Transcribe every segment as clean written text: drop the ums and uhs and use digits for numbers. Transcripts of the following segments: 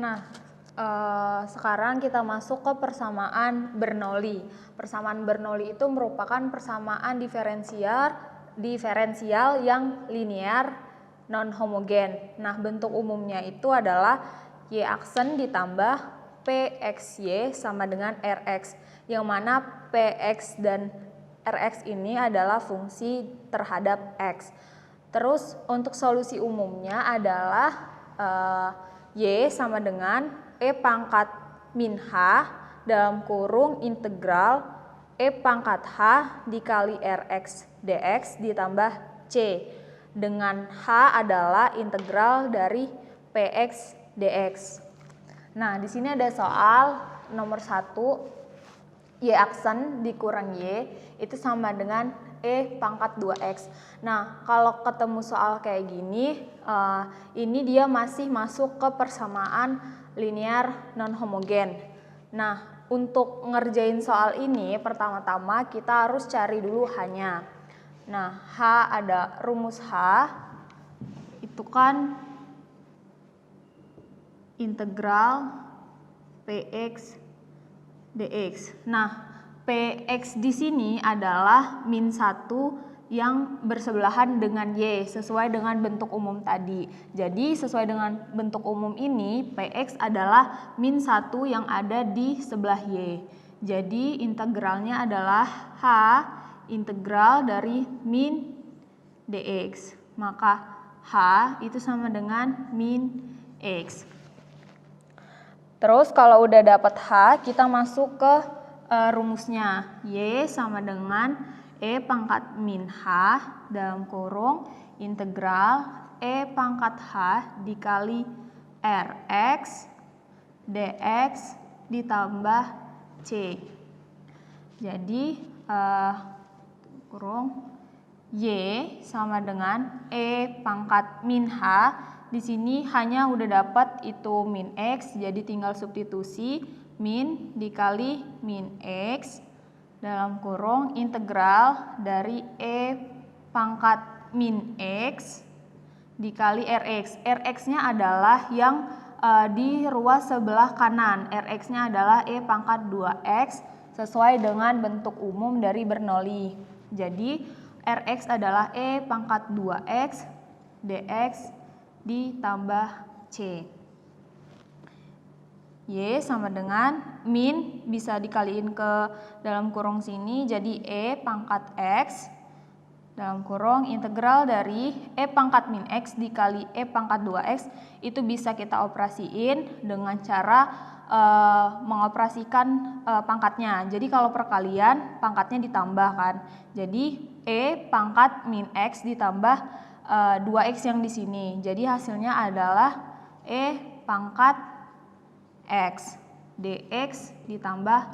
Nah, sekarang kita masuk ke persamaan Bernoulli. Persamaan Bernoulli itu merupakan persamaan diferensial yang linear non homogen. Nah, bentuk umumnya itu adalah y aksen ditambah pxy sama dengan rx, yang mana px dan rx ini adalah fungsi terhadap x. Terus untuk solusi umumnya adalah y sama dengan e pangkat min h dalam kurung integral e pangkat h dikali rx dx ditambah c, dengan h adalah integral dari px dx. Nah, di sini ada soal nomor 1, y aksen dikurang y itu sama dengan e pangkat 2x. Nah, kalau ketemu soal kayak gini, ini dia masih masuk ke persamaan linear non homogen. Nah, untuk ngerjain soal ini pertama-tama kita harus cari dulu h-nya. Nah, h ada rumus h itu kan integral px dx. Nah, px di sini adalah min 1 yang bersebelahan dengan y sesuai dengan bentuk umum tadi. Jadi sesuai dengan bentuk umum ini, px adalah min 1 yang ada di sebelah y. Jadi integralnya adalah h integral dari min dx. Maka h itu sama dengan min x. Terus kalau udah dapat h, kita masuk ke rumusnya. Y sama dengan e pangkat min h dalam kurung integral e pangkat h dikali rx dx ditambah c. Jadi kurung y sama dengan e pangkat min h. Di sini hanya udah dapat itu min x, jadi tinggal substitusi min dikali min x dalam kurung integral dari e pangkat min x dikali rx. Rx-nya adalah yang di ruas sebelah kanan. Rx-nya adalah e pangkat 2x sesuai dengan bentuk umum dari Bernoulli. Jadi rx adalah e pangkat 2x dx ditambah c. Y sama dengan min bisa dikaliin ke dalam kurung sini, jadi e pangkat x dalam kurung integral dari e pangkat min x dikali e pangkat 2x. Itu bisa kita operasiin dengan cara mengoperasikan pangkatnya. Jadi kalau perkalian pangkatnya ditambah kan. Jadi e pangkat min x ditambah 2x yang di sini. Jadi hasilnya adalah e pangkat x dx ditambah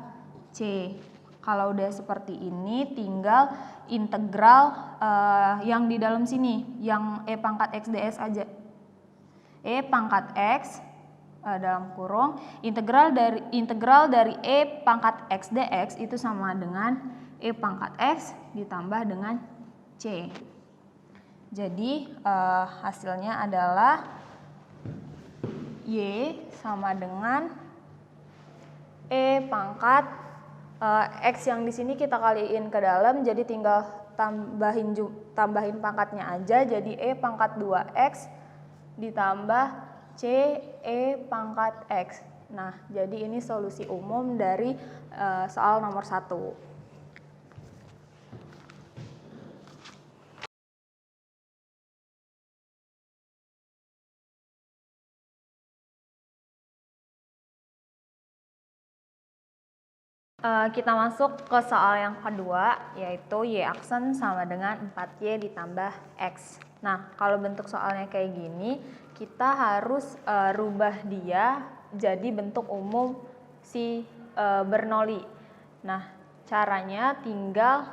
c. Kalau udah seperti ini tinggal integral yang di dalam sini, yang e pangkat x dx aja. E pangkat x dalam kurung integral dari e pangkat x dx itu sama dengan e pangkat x ditambah dengan c. Jadi hasilnya adalah y sama dengan e pangkat x yang di sini kita kaliin ke dalam, jadi tinggal tambahin pangkatnya aja, jadi e pangkat 2x ditambah c e pangkat x. Nah, jadi ini solusi umum dari soal nomor 1. Kita masuk ke soal yang kedua, yaitu y aksen sama dengan 4y ditambah x. Nah, kalau bentuk soalnya kayak gini, kita harus rubah dia jadi bentuk umum si Bernoulli. Nah, caranya tinggal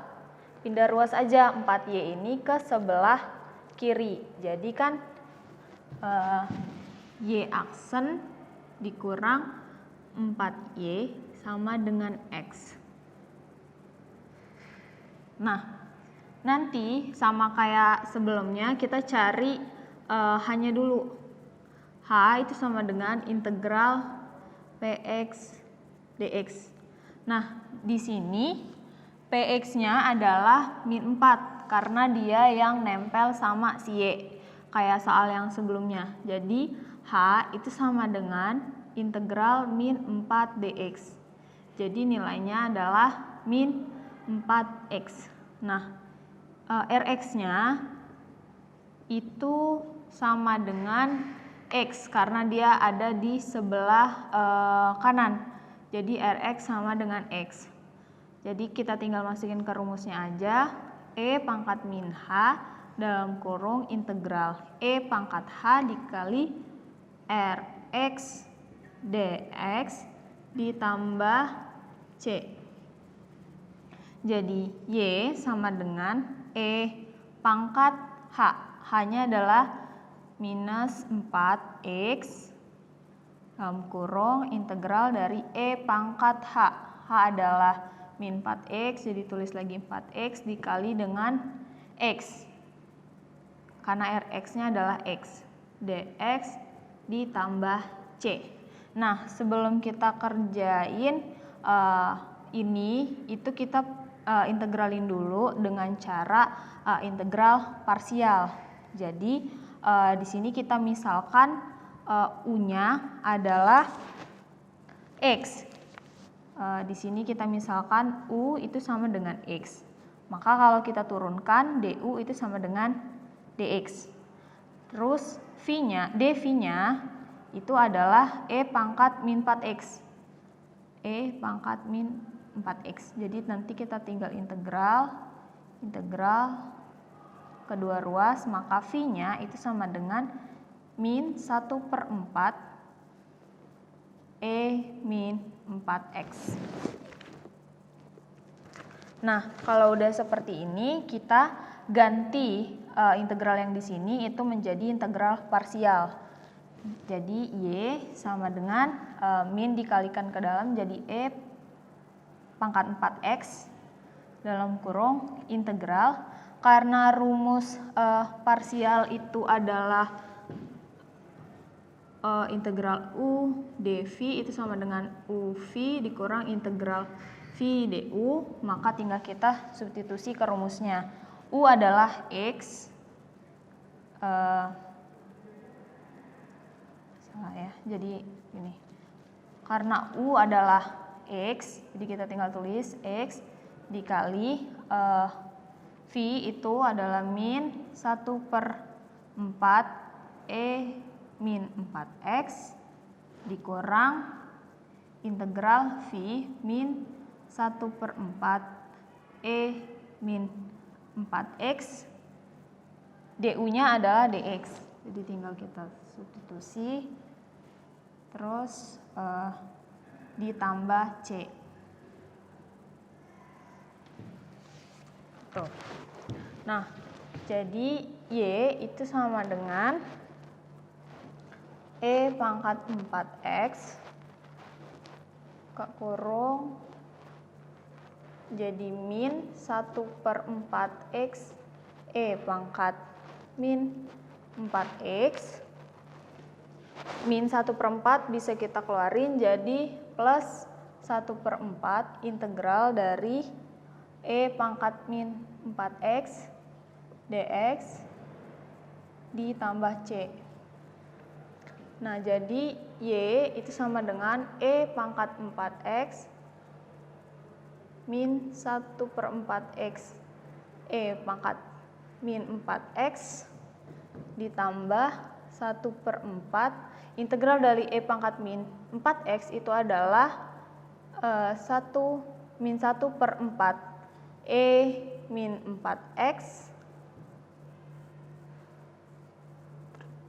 pindah ruas aja 4y ini ke sebelah kiri. Jadi kan y aksen dikurang 4y sama dengan x. Nah, nanti sama kayak sebelumnya kita cari h-nya dulu. H itu sama dengan integral Px dx. Nah, di sini Px-nya adalah min 4 karena dia yang nempel sama si Y, kayak soal yang sebelumnya. Jadi, H itu sama dengan integral min 4 dx. Jadi, nilainya adalah min 4x. Nah, Rx-nya itu sama dengan X karena dia ada di sebelah kanan. Jadi Rx sama dengan X. Jadi kita tinggal masukin ke rumusnya aja. E pangkat min H dalam kurung integral E pangkat H dikali Rx dx ditambah C. Jadi Y sama dengan E pangkat H. H-nya adalah minus 4x dalam kurung integral dari E pangkat H. H adalah min 4x, jadi tulis lagi 4x dikali dengan X. Karena Rx-nya adalah X. Dx ditambah C. Nah, sebelum kita kerjain ini, itu kita integralin dulu dengan cara integral parsial. Jadi di sini kita misalkan U-nya adalah X. Di sini kita misalkan U itu sama dengan X. Maka kalau kita turunkan DU itu sama dengan DX. Terus dV-nya itu adalah E pangkat min 4X. E pangkat min 4X. Jadi nanti kita tinggal integral kedua ruas, maka V-nya itu sama dengan min 1/4 E min 4X. Nah, kalau udah seperti ini, kita ganti integral yang di sini itu menjadi integral parsial. Jadi Y sama dengan min dikalikan ke dalam jadi E pangkat 4X dalam kurung integral. Karena rumus parsial itu adalah integral U dV itu sama dengan UV dikurang integral V du, maka tinggal kita substitusi ke rumusnya. U adalah X, salah ya, jadi ini. Karena U adalah X, jadi kita tinggal tulis X dikali V itu adalah min 1/4 E min 4X dikurang integral V min 1/4 E min 4X. DU-nya adalah DX. Jadi tinggal kita substitusi. Terus ditambah C. Tuh. Nah, jadi Y itu sama dengan E pangkat 4X ke kurung jadi min 1/4X E pangkat min 4X. Min 1/4 bisa kita keluarin jadi plus 1/4 integral dari E pangkat min 4X dx ditambah C. Nah, jadi Y itu sama dengan E pangkat 4X min 1/4X E pangkat min 4X ditambah 1/4 integral dari E pangkat min 4X itu adalah min 1/4 E min 4X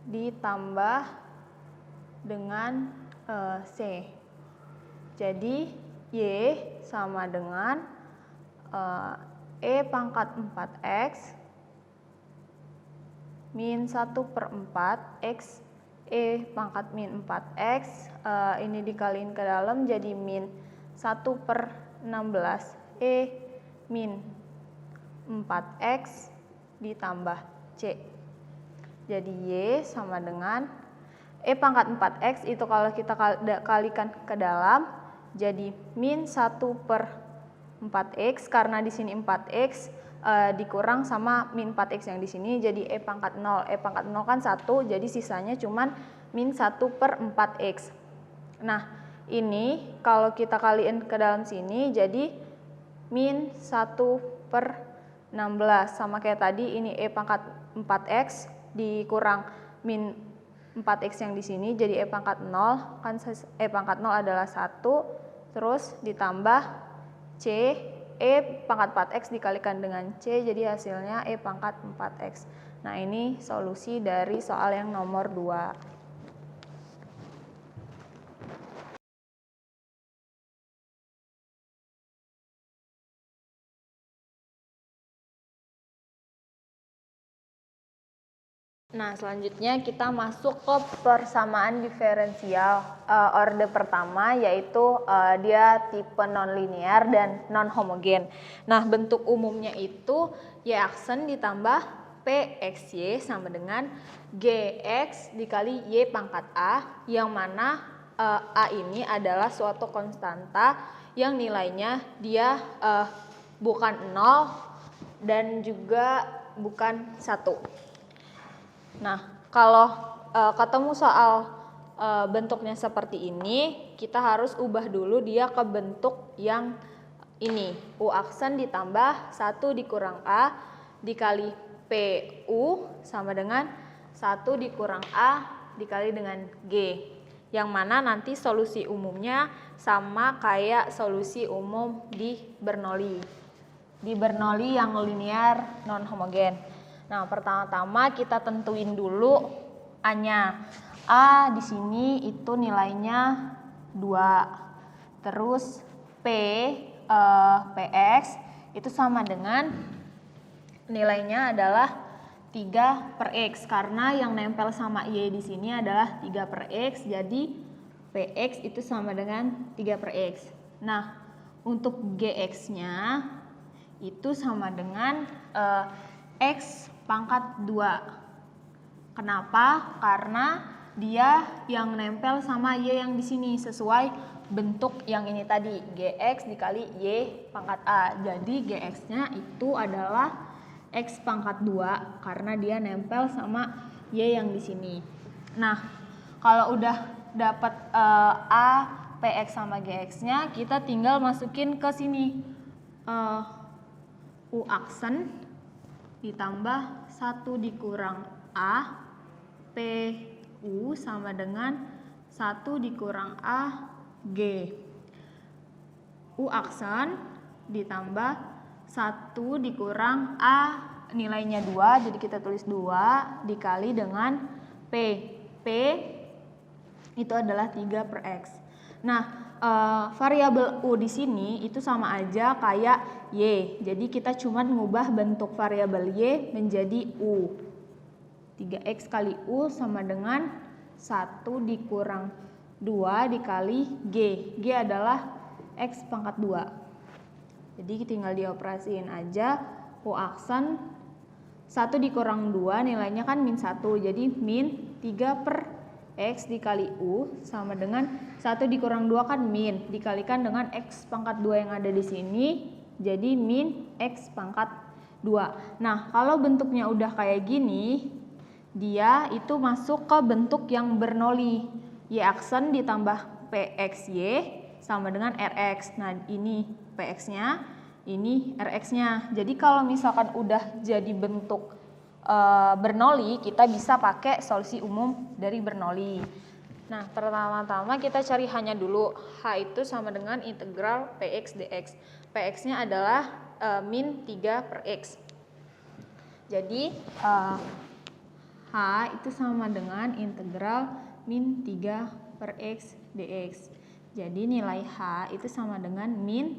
ditambah dengan C. Jadi Y sama dengan E pangkat 4X min 1/4 X E pangkat min 4X ini dikaliin ke dalam jadi min 1/16 E min 4X ditambah C. Jadi Y sama dengan E pangkat 4X itu kalau kita kalikan ke dalam jadi min 1 per 4X, karena di sini 4X dikurang sama min 4X yang di sini jadi E pangkat 0. E pangkat 0 kan 1, jadi sisanya cuman min 1 per 4X. Nah, ini kalau kita kaliin ke dalam sini jadi min 1 per 16. Sama kayak tadi, ini E pangkat 4X dikurang min 4X yang di sini jadi E pangkat 0, kan E pangkat 0 adalah 1, terus ditambah C, E pangkat 4X dikalikan dengan C, jadi hasilnya E pangkat 4X. Nah, ini solusi dari soal yang nomor 2. Nah, selanjutnya kita masuk ke persamaan diferensial orde pertama, yaitu dia tipe nonlinear dan non-homogen. Nah, bentuk umumnya itu Y aksen ditambah PXY sama dengan GX dikali Y pangkat A, yang mana A ini adalah suatu konstanta yang nilainya dia bukan 0 dan juga bukan 1. Nah, kalau ketemu soal bentuknya seperti ini, kita harus ubah dulu dia ke bentuk yang ini. U aksen ditambah 1 dikurang A dikali PU sama dengan 1 dikurang A dikali dengan G. Yang mana nanti solusi umumnya sama kayak solusi umum di Bernoulli. Di Bernoulli yang linear non-homogen. Nah, pertama-tama kita tentuin dulu A-nya. A di sini itu nilainya 2. Terus PX itu sama dengan nilainya adalah 3 per X, karena yang nempel sama Y di sini adalah 3 per X, jadi PX itu sama dengan 3 per X. Nah, untuk GX-nya itu sama dengan X pangkat 2. Kenapa? Karena dia yang nempel sama Y yang di sini sesuai bentuk yang ini tadi, GX dikali Y pangkat A. Jadi GX-nya itu adalah X pangkat 2 karena dia nempel sama Y yang di sini. Nah, kalau udah dapat A, PX sama GX-nya, kita tinggal masukin ke sini U aksen ditambah 1 dikurang A, PU sama dengan 1 dikurang A, G. U aksen ditambah 1 dikurang A, nilainya 2, jadi kita tulis 2 dikali dengan P. P itu adalah 3 per X. Nah, variabel U di sini itu sama aja kayak Y. Jadi kita cuma ngubah bentuk variabel Y menjadi U. 3X kali U sama dengan 1 dikurang 2 dikali G. G adalah X pangkat 2. Jadi tinggal dioperasiin aja. U aksen 1 dikurang 2 nilainya kan min 1. Jadi min 3 per X dikali U sama dengan 1 dikurang 2 kan min, dikalikan dengan X pangkat 2 yang ada di sini, jadi min X pangkat 2. Nah, kalau bentuknya udah kayak gini, dia itu masuk ke bentuk yang Bernoulli. Y aksen ditambah PXY sama dengan RX. Nah, ini PX-nya, ini RX-nya. Jadi kalau misalkan udah jadi bentuk Bernoulli, kita bisa pakai solusi umum dari Bernoulli. Nah, pertama-tama kita cari H-nya dulu. H itu sama dengan integral PX dx. PX-nya adalah min 3 per X. Jadi H itu sama dengan integral min 3 per X dx. Jadi nilai H itu sama dengan min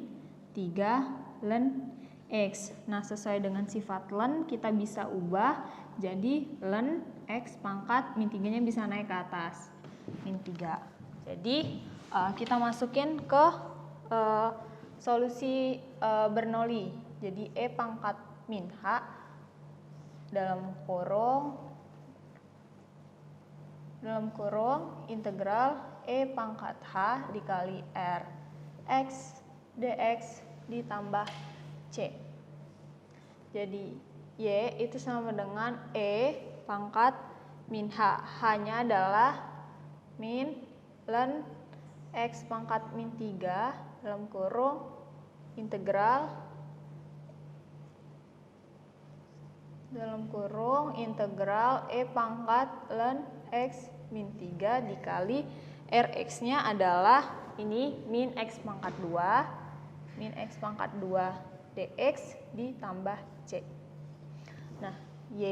3 ln X. Nah, sesuai dengan sifat ln kita bisa ubah jadi ln X pangkat min 3-nya bisa naik ke atas, min 3. Jadi kita masukin ke solusi Bernoulli. Jadi E pangkat min H dalam kurung dalam kurung integral E pangkat H dikali R X dx ditambah C. Jadi Y itu sama dengan E pangkat min H. H-nya adalah min ln X pangkat min 3 dalam kurung integral E pangkat ln X min 3 dikali Rx-nya adalah ini min X pangkat 2 dx ditambah C. Nah, Y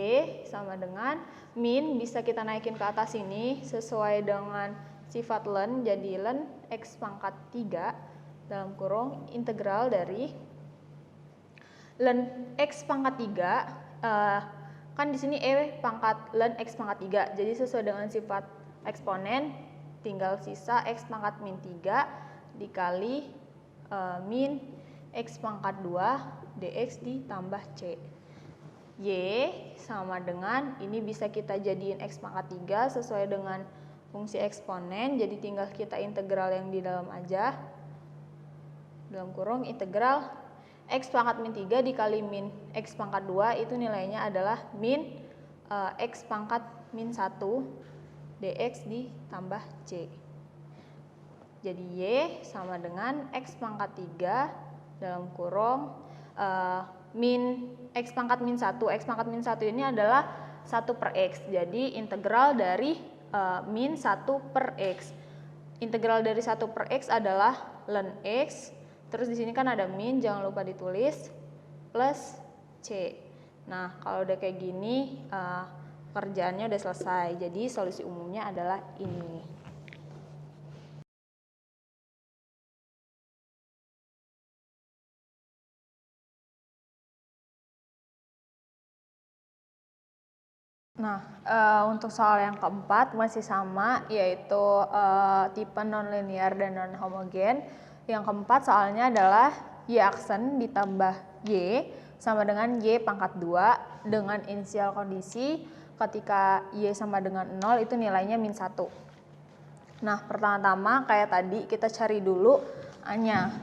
sama dengan min bisa kita naikin ke atas ini sesuai dengan sifat ln, jadi ln X pangkat 3 dalam kurung integral dari ln X pangkat 3, kan di sini E pangkat ln X pangkat 3, jadi sesuai dengan sifat eksponen tinggal sisa X pangkat min 3 dikali min X pangkat 2 dx ditambah C. Y sama dengan, ini bisa kita jadiin X pangkat 3 sesuai dengan fungsi eksponen, jadi tinggal kita integral yang di dalam aja. Dalam kurung integral X pangkat min 3 dikali min X pangkat 2 itu nilainya adalah min X pangkat min 1 dx ditambah C. Jadi Y sama dengan X pangkat 3 dalam kurung min X pangkat min 1. X pangkat min 1 ini adalah 1 per X. Jadi integral dari min 1 per X. Integral dari 1 per X adalah ln X. Terus di sini kan ada min, jangan lupa ditulis, plus C. Nah, kalau udah kayak gini, kerjaannya udah selesai. Jadi solusi umumnya adalah ini. Nah, untuk soal yang keempat masih sama, yaitu tipe nonlinear dan non-homogen. Yang keempat soalnya adalah Y aksen ditambah Y sama dengan Y pangkat 2 dengan inisial kondisi ketika Y sama dengan 0 itu nilainya min 1. Nah, pertama-tama kayak tadi kita cari dulu A-nya.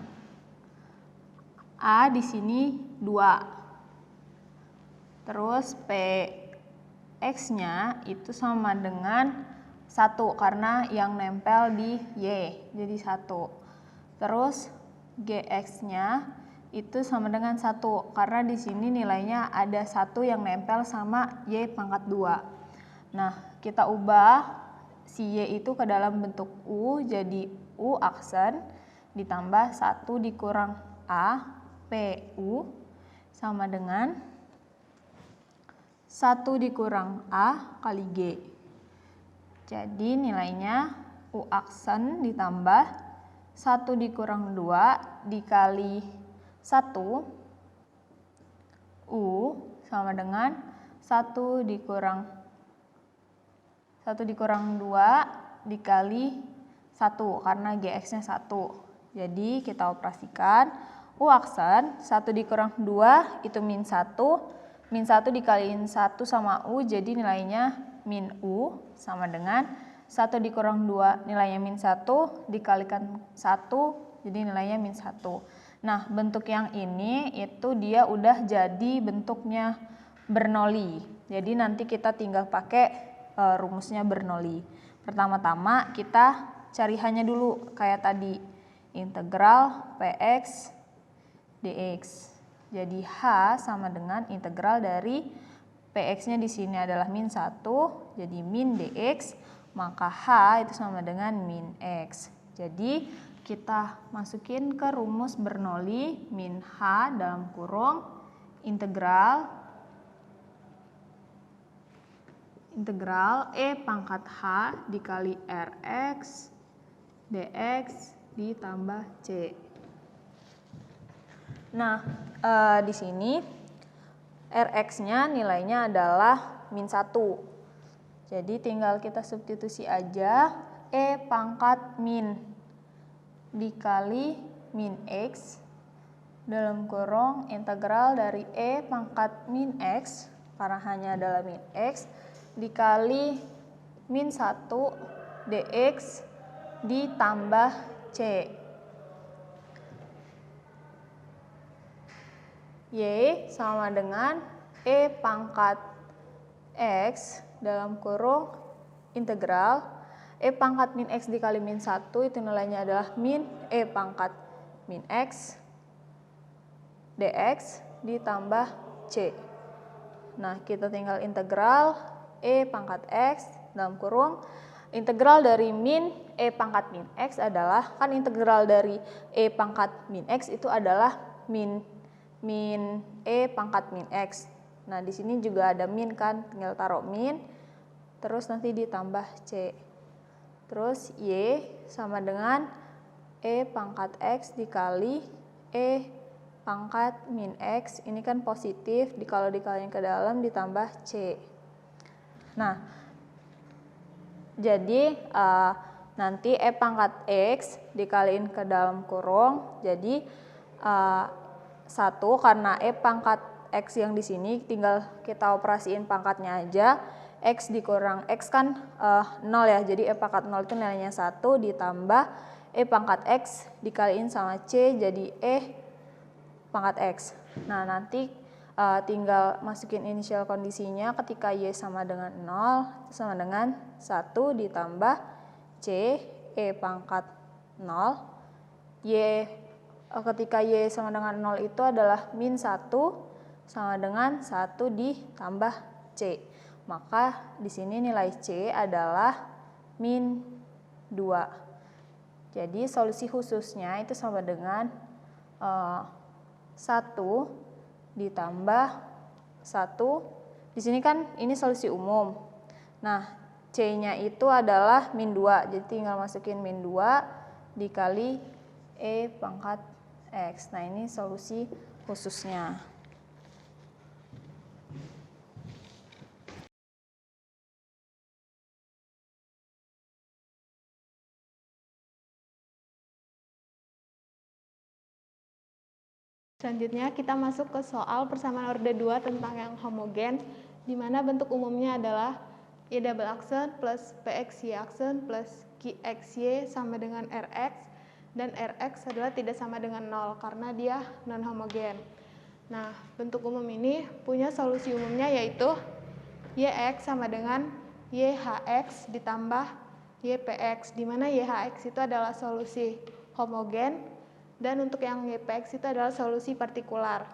A di sini 2. Terus P X-nya itu sama dengan 1 karena yang nempel di Y, jadi 1. Terus GX-nya itu sama dengan 1 karena di sini nilainya ada 1 yang nempel sama Y pangkat 2. Nah, kita ubah si Y itu ke dalam bentuk U, jadi U aksen ditambah 1 dikurang A PU sama dengan 1 dikurang A kali G. Jadi nilainya U aksen ditambah 1 dikurang 2 dikali 1 U sama dengan 1 dikurang 2 dikali 1 karena GX-nya 1. Jadi kita operasikan U aksen 1 dikurang 2 itu min 1. Min 1 dikaliin 1 sama U, jadi nilainya min U sama dengan 1 dikurang 2 nilainya min 1 dikalikan 1, jadi nilainya min 1. Nah, bentuk yang ini itu dia udah jadi bentuknya Bernoulli. Jadi nanti kita tinggal pakai rumusnya Bernoulli. Pertama-tama kita cari H-nya dulu kayak tadi. Integral Px dx. Jadi H sama dengan integral dari Px-nya di sini adalah min 1, jadi min dx, maka H itu sama dengan min x. Jadi kita masukin ke rumus Bernoulli min H dalam kurung integral E pangkat H dikali Rx dx ditambah C. Nah, di sini Rx-nya nilainya adalah min 1. Jadi tinggal kita substitusi aja E pangkat min dikali min X dalam kurung integral dari E pangkat min X, karena hanya adalah min X, dikali min 1 dx ditambah c. Y sama dengan E pangkat X dalam kurung integral E pangkat min X dikali min 1 itu nilainya adalah min E pangkat min X dx ditambah C. Nah, kita tinggal integral E pangkat X dalam kurung integral dari min E pangkat min X adalah, kan integral dari E pangkat min X itu adalah min E pangkat min X. Nah, di sini juga ada min kan, tinggal taruh min, terus nanti ditambah C. Terus Y sama dengan E pangkat X dikali E pangkat min X, ini kan positif, kalau dikaliin ke dalam ditambah C. Nah, jadi nanti E pangkat X dikaliin ke dalam kurung, jadi 1 karena E pangkat X yang di sini tinggal kita operasiin pangkatnya aja, X dikurang X kan 0 ya, jadi E pangkat 0 itu nilainya 1 ditambah E pangkat X dikaliin sama C jadi E pangkat X. Nah, nanti tinggal masukin initial kondisinya ketika Y sama dengan 0 sama dengan 1 ditambah C E pangkat 0 Y ketika Y sama dengan 0 itu adalah min 1 sama dengan 1 ditambah C. Maka di sini nilai C adalah min 2. Jadi solusi khususnya itu sama dengan 1 ditambah 1. Di sini kan ini solusi umum. Nah, C-nya itu adalah min 2. Jadi tinggal masukin min 2 dikali E pangkat X. Nah, ini solusi khususnya. Selanjutnya kita masuk ke soal persamaan orde 2 tentang yang homogen, di mana bentuk umumnya adalah Y double aksen plus PXY aksen plus QXY sama dengan RX, dan Rx adalah tidak sama dengan 0 karena dia non homogen. Nah, bentuk umum ini punya solusi umumnya yaitu Yx sama dengan YHX ditambah YPX, di mana YHX itu adalah solusi homogen dan untuk yang YPX itu adalah solusi partikular.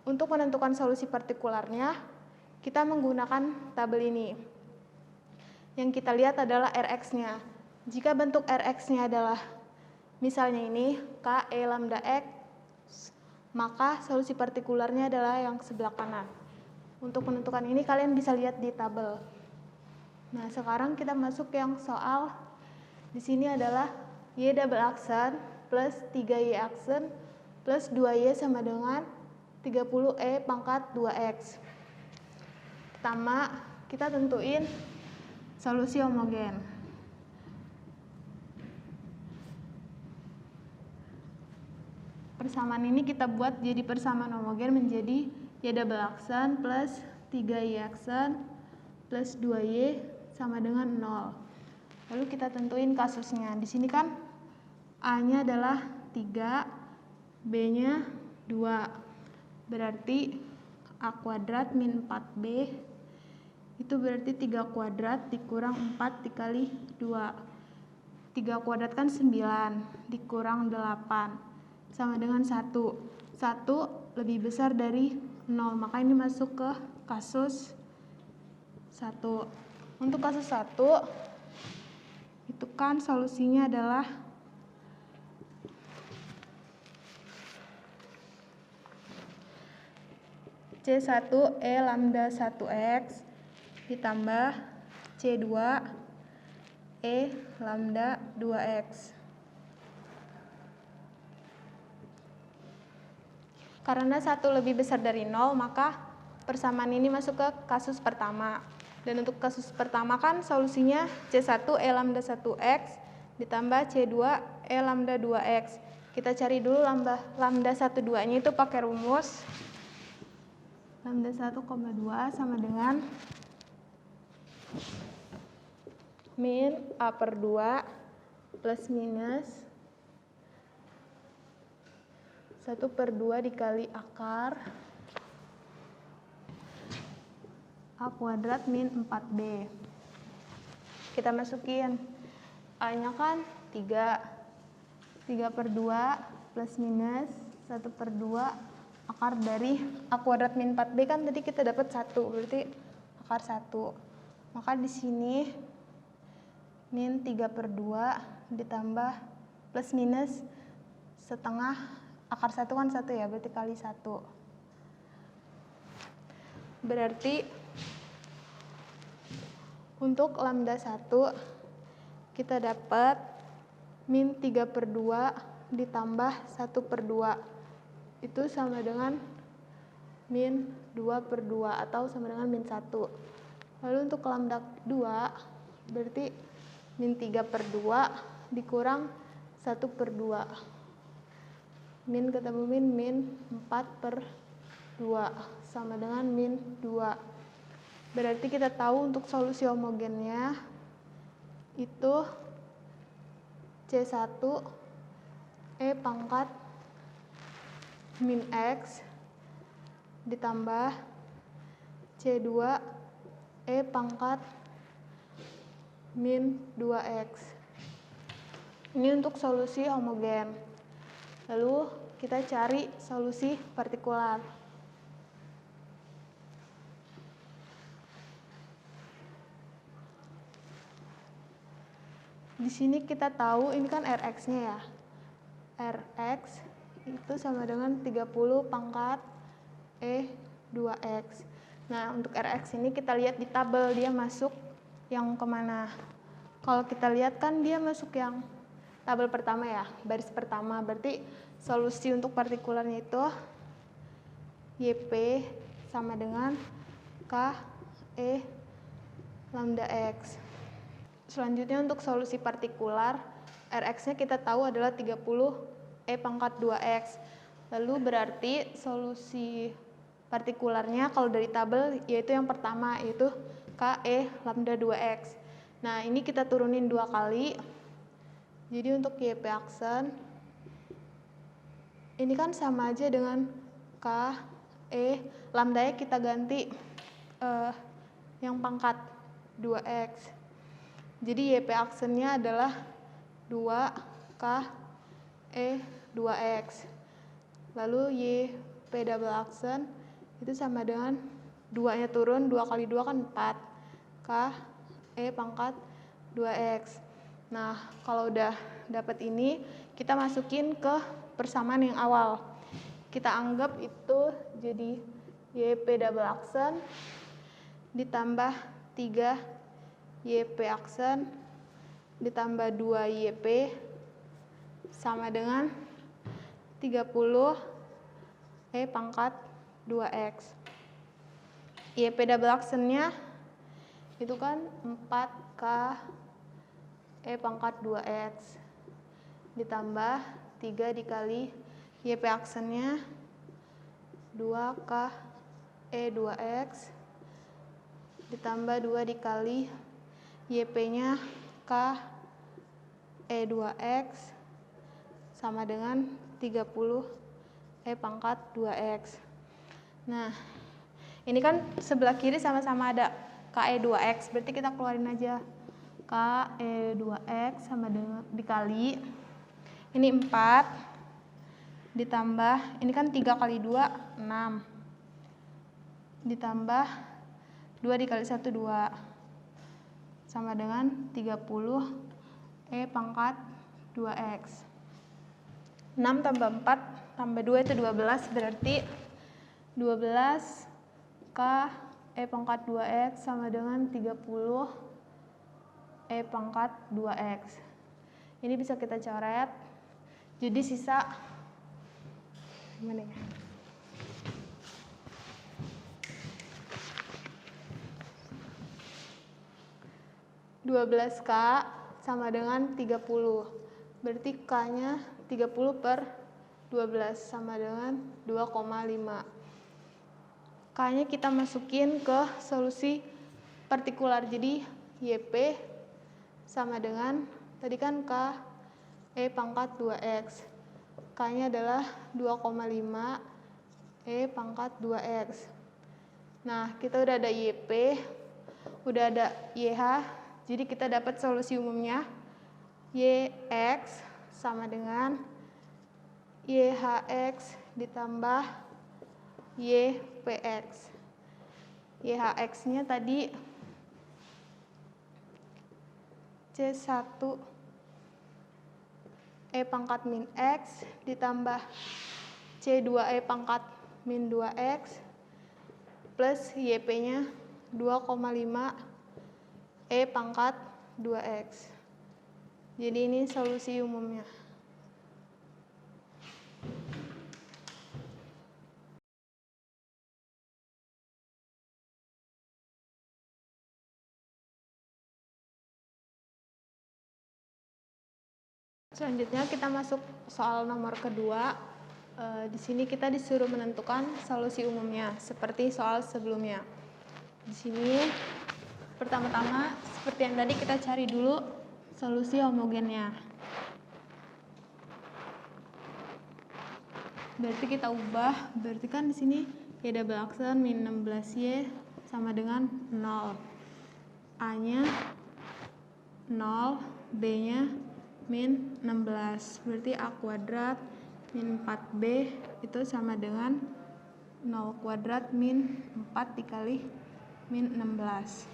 Untuk menentukan solusi partikularnya, kita menggunakan tabel ini. Yang kita lihat adalah Rx-nya. Jika bentuk Rx-nya adalah misalnya ini K E lambda X, maka solusi partikularnya adalah yang sebelah kanan. Untuk menentukan ini kalian bisa lihat di tabel. Nah, sekarang kita masuk ke yang soal. Di sini adalah Y double aksen plus 3Y aksen plus 2Y sama dengan 30E pangkat 2X. Pertama, kita tentuin solusi homogen. Persamaan ini kita buat jadi persamaan homogen menjadi Y double aksen plus 3Y aksen plus 2Y sama dengan 0. Lalu kita tentuin kasusnya. Di sini kan A-nya adalah 3, B-nya 2. Berarti A kuadrat min 4B itu berarti 3 kuadrat dikurang 4 dikali 2. 3 kuadrat kan 9 dikurang 8 sama dengan 1. 1 lebih besar dari 0, maka ini masuk ke kasus 1. Untuk kasus 1 itu kan solusinya adalah C1 E lambda 1X ditambah C2 E lambda 2X. Karena 1 lebih besar dari 0, maka persamaan ini masuk ke kasus pertama. Dan untuk kasus pertama kan solusinya C1 E lambda 1X ditambah C2 E lambda 2X. Kita cari dulu lambda 1,2-nya itu pakai rumus. Lambda 1,2 sama dengan min A per 2 plus minus 1 per 2 dikali akar A kuadrat min 4B. Kita masukin A-nya kan 3. 3 per 2 plus minus 1 per 2 akar dari A kuadrat min 4B kan tadi kita dapat 1, berarti akar 1. Maka di sini min 3 per 2 ditambah plus minus setengah akar 1 kan 1 ya, berarti kali 1. Berarti untuk lambda 1 kita dapat min 3 per 2 ditambah 1 per 2 itu sama dengan min 2 per 2 atau sama dengan min 1. Lalu untuk lambda 2 berarti min 3 per 2 dikurang 1 per 2. Min ketemu min 4 per 2 sama dengan min 2. Berarti kita tahu untuk solusi homogennya itu C1 E pangkat min X ditambah C2 E pangkat min 2X. Ini untuk solusi homogen. Lalu kita cari solusi partikular. Di sini kita tahu ini kan Rx-nya ya. Rx itu sama dengan 30 pangkat E 2X. Nah, untuk Rx ini kita lihat di tabel dia masuk yang kemana. Kalau kita lihat kan dia masuk yang tabel pertama ya, baris pertama. Berarti solusi untuk partikularnya itu YP sama dengan K E lambda X. Selanjutnya untuk solusi partikular, Rx-nya kita tahu adalah 30 E pangkat 2X. Lalu berarti solusi partikularnya kalau dari tabel yaitu yang pertama, yaitu KE lambda 2X. Nah, ini kita turunin 2 kali. Jadi untuk YP aksen, ini kan sama aja dengan KE, lambda kita ganti yang pangkat 2X. Jadi YP aksennya adalah 2KE 2X. Lalu YP double aksen itu sama dengan 2-nya turun, 2 kali 2 kan 4. KE pangkat 2X. Nah, kalau udah dapat ini, kita masukin ke persamaan yang awal. Kita anggap itu jadi YP double aksen ditambah 3 YP aksen ditambah 2 YP sama dengan 30 E pangkat 2X. YP double aksennya itu kan 4K E pangkat 2X ditambah 3 dikali YP aksennya 2K E 2X ditambah 2 dikali YP-nya K E 2X sama dengan 30 E pangkat 2X. Nah, ini kan sebelah kiri sama-sama ada K E 2X, berarti kita keluarin aja. K E 2X sama dengan dikali, ini 4, ditambah, ini kan 3 kali 2, 6, ditambah 2 dikali 1, 2. Sama dengan 30 E pangkat 2X. 6 tambah 4 tambah 2 itu 12, berarti 12 K E pangkat 2X sama dengan 30 E pangkat 2X. Ini bisa kita coret, jadi sisa gimana ya? 12K sama dengan 30. Berarti K-nya 30 per 12 sama dengan 2,5. K-nya kita masukin ke solusi partikular. Jadi YP sama dengan, tadi kan K E pangkat 2X. K-nya adalah 2,5 E pangkat 2X. Nah, kita udah ada YP, udah ada YH, jadi kita dapat solusi umumnya. YX sama dengan YHX ditambah YPX. YHX-nya tadi C1 E pangkat min X ditambah C2 E pangkat min 2X plus YP-nya 2,5 E pangkat 2X. Jadi ini solusi umumnya. Selanjutnya kita masuk soal nomor kedua. Di sini kita disuruh menentukan solusi umumnya seperti soal sebelumnya. Di sini pertama-tama seperti yang tadi kita cari dulu solusi homogennya. Berarti kita ubah, berarti kan di sini Y double aksen min 16Y sama dengan 0. A-nya 0, B-nya min 16. Berarti A kuadrat min 4B itu sama dengan 0 kuadrat min 4 dikali min 16.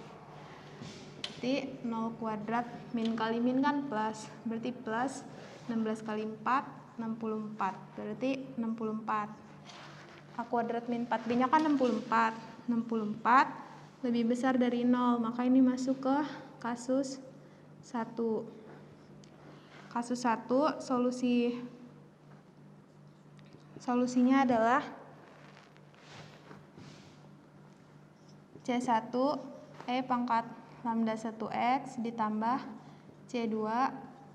Berarti 0 kuadrat min kali min kan plus. Berarti plus 16 kali 4, 64. Berarti 64. A kuadrat min 4B-nya kan 64. 64 lebih besar dari 0, maka ini masuk ke kasus 1. Kasus 1, solusinya adalah C1 E pangkat lambda 1X ditambah C2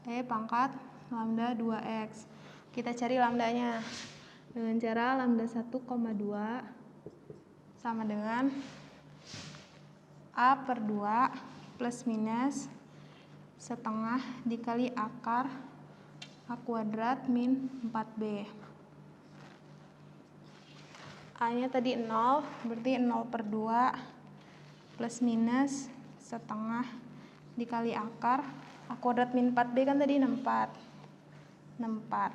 E pangkat lambda 2X. Kita cari lambdanya dengan cara lambda 1,2 sama dengan A per 2 plus minus setengah dikali akar A kuadrat min 4B. A-nya tadi 0, berarti 0 per 2 plus minus setengah dikali akar A kuadrat min 4B kan tadi 64. 64.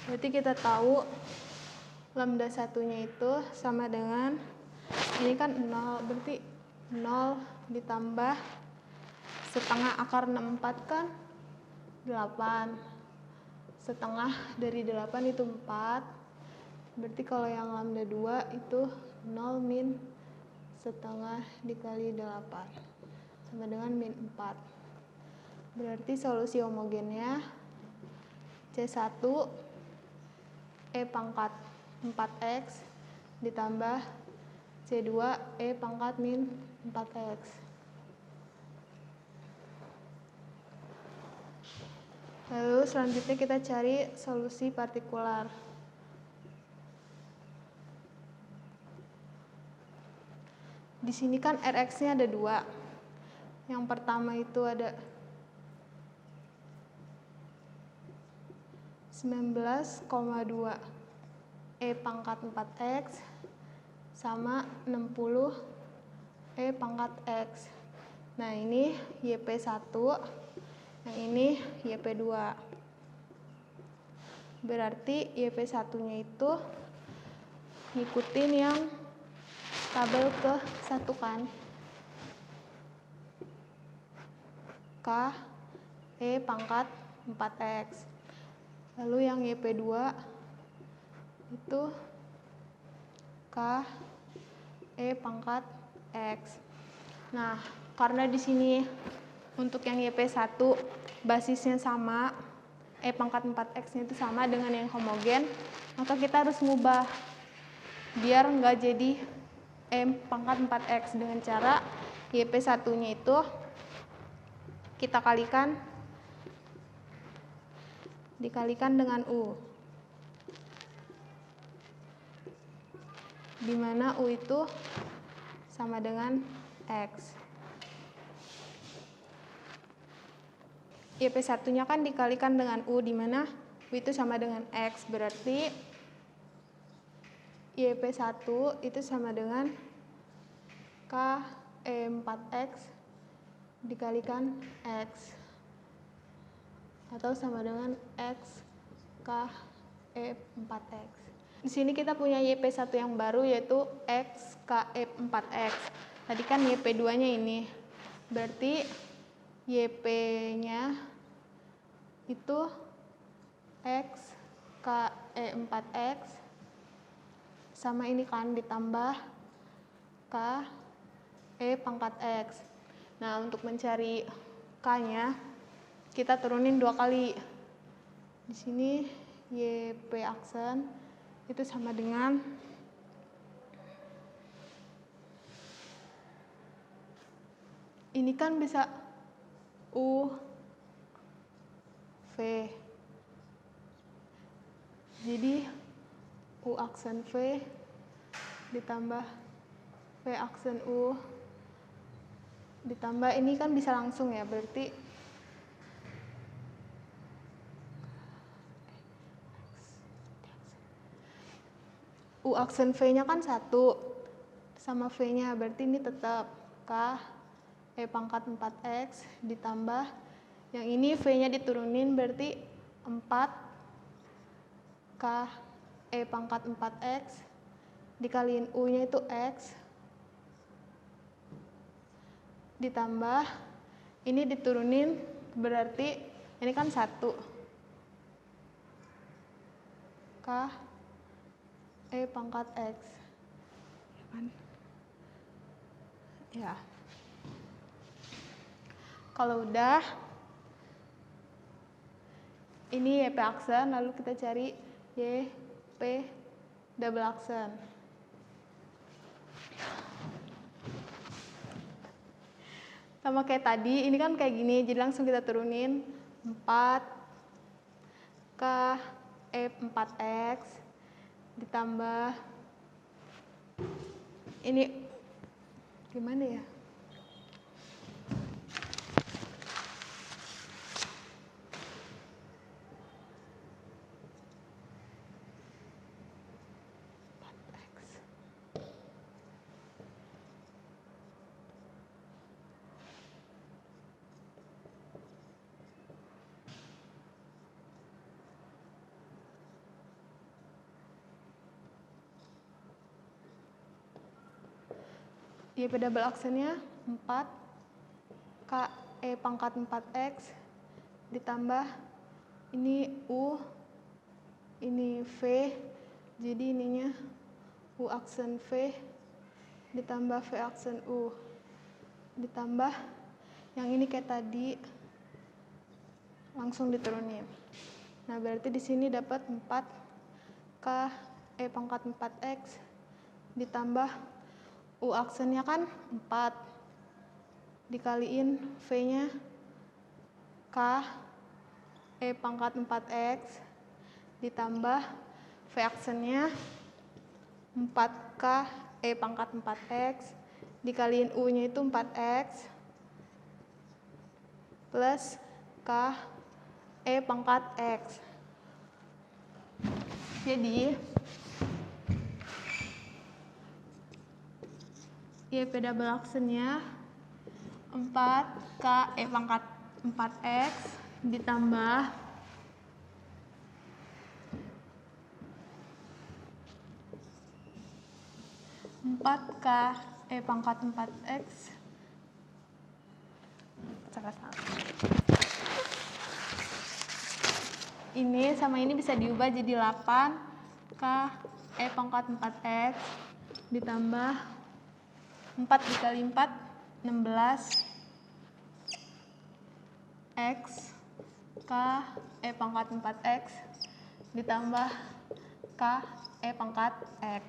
Berarti kita tahu lambda satunya itu sama dengan, ini kan 0, berarti 0 ditambah setengah akar 64 kan 8. Setengah dari 8 itu 4. Berarti kalau yang lambda 2 itu 0 min setengah dikali 8 sama dengan min 4. Berarti solusi homogennya C1 E pangkat 4X ditambah C2 E pangkat min 4X. Lalu selanjutnya kita cari solusi partikular. Di sini kan Rx-nya ada 2. Yang pertama itu ada 19,2 E pangkat 4X sama 60 E pangkat X. Nah, ini YP1, yang ini YP2. Berarti YP1-nya itu ngikutin yang tabel ke 1 kan. K E pangkat 4X. Lalu yang YP2 itu K E pangkat X. Nah, karena di sini untuk yang YP1 basisnya sama, E pangkat 4X-nya itu sama dengan yang homogen, maka kita harus ngubah biar nggak jadi E pangkat 4X dengan cara YP1-nya itu kita dikalikan dengan U, di mana U itu sama dengan X. YP1-nya kan dikalikan dengan U, di mana U itu sama dengan X, berarti YP1 itu sama dengan KE4X dikalikan X, atau sama dengan X KE4X. Di sini kita punya YP1 yang baru, yaitu X KE4X. Tadi kan YP2-nya ini, berarti YP-nya itu X KE4X sama ini kan ditambah KE⁴X. Nah, untuk mencari K-nya kita turunin 2 kali. Di sini YP aksen itu sama dengan ini kan bisa U V. Jadi U aksen V ditambah V aksen U ditambah ini kan bisa langsung ya, berarti U aksen V-nya kan 1 sama V-nya, berarti ini tetap KE⁴X ditambah yang ini V-nya diturunin, berarti 4 KE⁴X dikaliin U-nya itu X ditambah ini diturunin, berarti ini kan 1 KE⁴X ya. Kalau udah ini YP aksen, lalu kita cari YP double aksen. Sama kayak tadi, ini kan kayak gini, jadi langsung kita turunin 4 KE⁴X ditambah ini gimana ya? YP double aksennya 4 KE⁴X ditambah ini U, ini V, jadi ininya U aksen V ditambah V aksen U ditambah yang ini kayak tadi langsung diturunin. Nah, berarti di sini dapat 4 KE⁴X ditambah U aksennya kan 4 dikaliin V-nya KE⁴X ditambah V aksennya 4 KE⁴X dikaliin U-nya itu 4X plus KE⁴X. Jadi YP double aksennya 4 KE⁴X ditambah 4 KE⁴X ini sama ini bisa diubah jadi 8 KE⁴X ditambah 4 dikali 4 16 X KE⁴X ditambah KE⁴X.